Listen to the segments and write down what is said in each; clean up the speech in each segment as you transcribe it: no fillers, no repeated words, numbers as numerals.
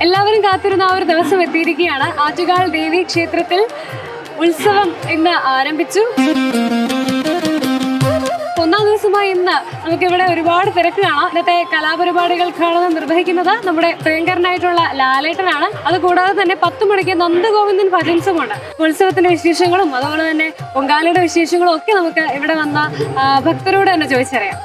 എല്ലാവരും കാത്തിരുന്ന ആ ഒരു ദിവസം എത്തിയിരിക്കുകയാണ്. ആറ്റുകാൽ ദേവി ക്ഷേത്രത്തിൽ ഉത്സവം ഇന്ന് ആരംഭിച്ചു. ഒന്നാം ദിവസമായി ഇന്ന് നമുക്കിവിടെ ഒരുപാട് തിരക്ക് കാണാം. ഇന്നത്തെ കലാപരിപാടികൾ ഉദ്ഘാടനം നിർവഹിക്കുന്നത് നമ്മുടെ പ്രിയങ്കരനായിട്ടുള്ള ലാലേട്ടനാണ്. അതുകൂടാതെ തന്നെ 10 മണിക്ക് നന്ദഗോവിന്ദൻ ഭജൻസുമുണ്ട്. ഉത്സവത്തിന്റെ വിശേഷങ്ങളും അതുപോലെ തന്നെ പൊങ്കാലയുടെ വിശേഷങ്ങളും ഒക്കെ നമുക്ക് ഇവിടെ വന്ന ഭക്തരോട് തന്നെ ചോദിച്ചറിയാം.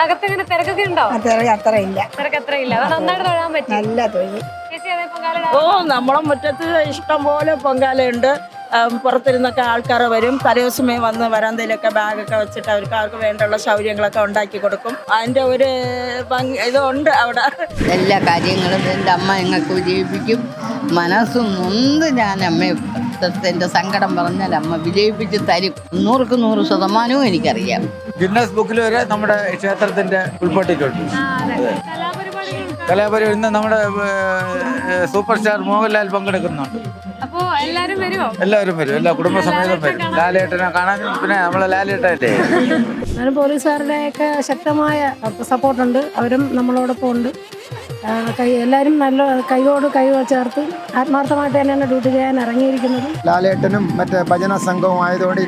അകത്തെങ്ങനെ തിരക്കൊക്കെ ഉണ്ടോ? അത്രയില്ല. തിരക്ക് അത്രയില്ല. അത് നന്നായിട്ട് തൊഴാൻ പറ്റും. നല്ല തൊഴിൽ. ചേച്ചി അതേ പൊങ്കാല? ഓ, നമ്മളെ മുറ്റത്ത് ഇഷ്ടം പോലെ പൊങ്കാലയുണ്ട്. പുറത്തിരുന്നൊക്കെ ആൾക്കാർ വരും. തലേദിവസമേ വന്ന് വരാന്തയിലൊക്കെ ബാഗൊക്കെ വെച്ചിട്ട് അവർക്ക് വേണ്ടുള്ള സൗകര്യങ്ങളൊക്കെ ഉണ്ടാക്കി കൊടുക്കും. അതിൻ്റെ ഒരു ഇതുണ്ട് അവിടെ. എല്ലാ കാര്യങ്ങളും എൻ്റെ അമ്മ ഞങ്ങൾക്ക് വിജയിപ്പിക്കും. മനസ്സും നൊന്ത് ഞാൻ അമ്മയെ എൻ്റെ സങ്കടം പറഞ്ഞാൽ അമ്മ വിജയിപ്പിച്ച് തരും. 100% എനിക്കറിയാം. ഗിന്നസ് ബുക്കിൽ വരെ നമ്മുടെ ക്ഷേത്രത്തിന്റെ ഉൾപ്പെട്ടിട്ടുണ്ട്. കലാപരിപാടി ഇന്ന് നമ്മുടെ സൂപ്പർ സ്റ്റാർ മോഹൻലാൽ പങ്കെടുക്കുന്നുണ്ട്. അപ്പോ എല്ലാരും വരുമോ? എല്ലാവരും വരും, എല്ലാ കുടുംബസമേതം വരും. ലാലേട്ടനെ കാണാനും പിന്നെ നമ്മളെ ലാലേട്ടല്ലേ. പോലീസുകാരുടെയൊക്കെ ശക്തമായ സപ്പോർട്ടുണ്ട്. അവരും നമ്മളോടൊപ്പം ഉണ്ട്. എല്ലാവരും നല്ല കൈയോട് കൈ ചേർത്ത് ആത്മാർത്ഥമായിട്ട് തന്നെയാണ് ഡ്യൂട്ടി ചെയ്യാൻ ഇറങ്ങിയിരിക്കുന്നത്. ലാലേട്ടനും മറ്റേ ഭജന സംഘവും ആയതുകൊണ്ട്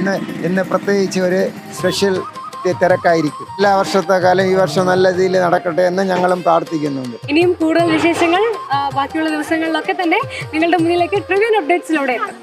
ഇന്ന് പ്രത്യേകിച്ച് ഒരു സ്പെഷ്യൽ തിരക്കായിരിക്കും. എല്ലാ വർഷത്തെ കാലം ഈ വർഷം നല്ല രീതിയിൽ നടക്കട്ടെ എന്ന് ഞങ്ങളും പ്രാർത്ഥിക്കുന്നുണ്ട്. ഇനിയും കൂടുതൽ വിശേഷങ്ങൾ ബാക്കിയുള്ള ദിവസങ്ങളിലൊക്കെ തന്നെ നിങ്ങളുടെ മുന്നിലേക്ക് ട്രിവ്യൂ അപ്ഡേറ്റ്സിലൂടെ എത്തും.